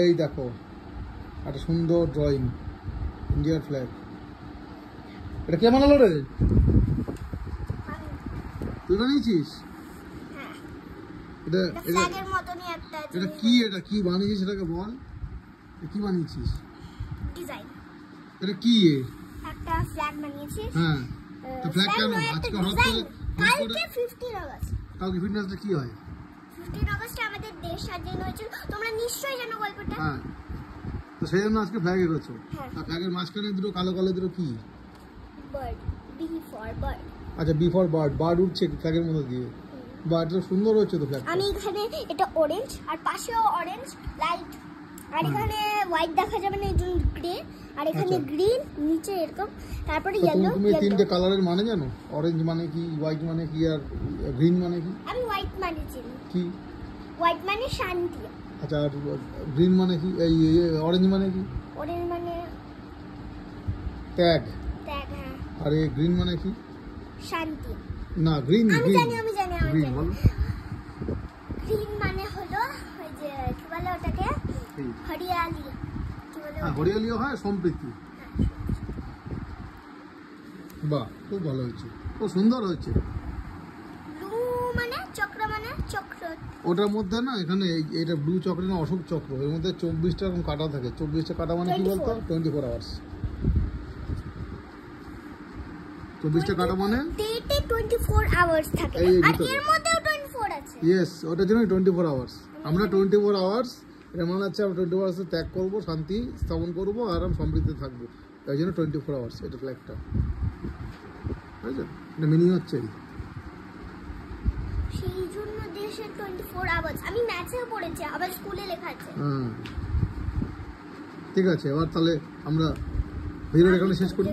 এই দেখো একটা সুন্দর ড্রয়িং ইন্ডিয়ার ফ্ল্যাগ। এটা কে বানালো রে? তুই বানিয়েছিস? এটা ফ্ল্যাগের মতনই একটা এটা কি? এটা কি বানিয়েছিস সেটাকে বল। কি বানিয়েছিস? ডিজাইন। এটা কি? একটা ফ্ল্যাগ বানিয়েছি। হ্যাঁ, তো ফ্ল্যাগ কেন আজকে হঠাৎ করে? কালকে 15 আগস্ট। কালকে 15 আগস্টে কি হয়? 15 আগস্টে আমাদের দেশ স্বাধীন হয়েছিল, তোমরা নিশ্চয়ই জানো গল্পটা। হ্যাঁ, তো সেই জন্য আজকে ফ্ল্যাগ এগোচ্ছ। আর ফ্ল্যাগের মাঝখানে দুটো কালো কালো দুটো কি? Bird, B for bird. আচ্ছা, বি ফর বার্ড। বার্ড উঠছে ফ্ল্যাগের মধ্যে দিয়ে। বার্ড তো সুন্দর হচ্ছে তো ফ্ল্যাগ। আমি এখানে এটা অরেঞ্জ আর পাশেও অরেঞ্জ লাইট, আর এখানে হোয়াইট দেখা যাবে না, এজন্য গ্রে, আর এখানে গ্রিন, নিচে এরকম, তারপরে ইয়েলো। তুমি তিনটে কালারের মানে জানো? অরেঞ্জ মানে কি, হোয়াইট মানে কি, আর গ্রিন মানে কি? আমি হোয়াইট মানে চিনি। কি? হোয়াইট মানে শান্তি। আচ্ছা, আর গ্রিন মানে কি? এই অরেঞ্জ মানে কি? অরেঞ্জ মানে ট্যাগ। ট্যাগ। হ্যাঁ। আর এই গ্রিন মানে কি? শান্তি। না, গ্রিন। আমি জানি গ্রিন বল। গ্রিন মানে হলো ওই যে কি বলে ওটাকে, হরিয়ালি। কি বলে? হ্যাঁ, হরিয়ালিও হয়, সম্প্রীতি। বাহ, খুব ভালো হয়েছে, খুব সুন্দর হয়েছে। ব্লু মানে চক্র, মানে চক্র। ওটার মধ্যে না, এখানে এটা ব্লু চক্র না, অশোক চক্র। এর মধ্যে 24টা এরকম কাটা থাকে। 24টা কাটা মানে কি বলতো? 24 আওয়ার্স। 24টা কাটা মানে ডেটে 24 আওয়ার্স থাকে, আর এর মধ্যেও 24 আছে। ইয়েস, ওটার জন্য 24 আওয়ার্স। আমরা 24 আওয়ার্স, এর মানে হচ্ছে আমরা 24 আওয়ার্স ত্যাগ করবো, শান্তি স্থাপন করবো, আর আমরা সমৃদ্ধি থাকবো। এই জন্য 24 আওয়ার্স এটা ফ্ল্যাগটা, বুঝলেন? এটা মিনিং হচ্ছে সেই জন্য দেশের 24 আওয়ার্স। আমি ম্যাচেও পড়েছি, আবার স্কুলে লেখা আছে। ঠিক আছে, এবার তাহলে আমরা ভিডিওটা এখানে শেষ করি।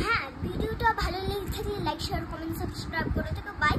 হ্যাঁ, ভিডিওটা ভালো লেগে থাকলে লাইক, শেয়ার, কমেন্ট, সাবস্ক্রাইব করে দেবে। বাই।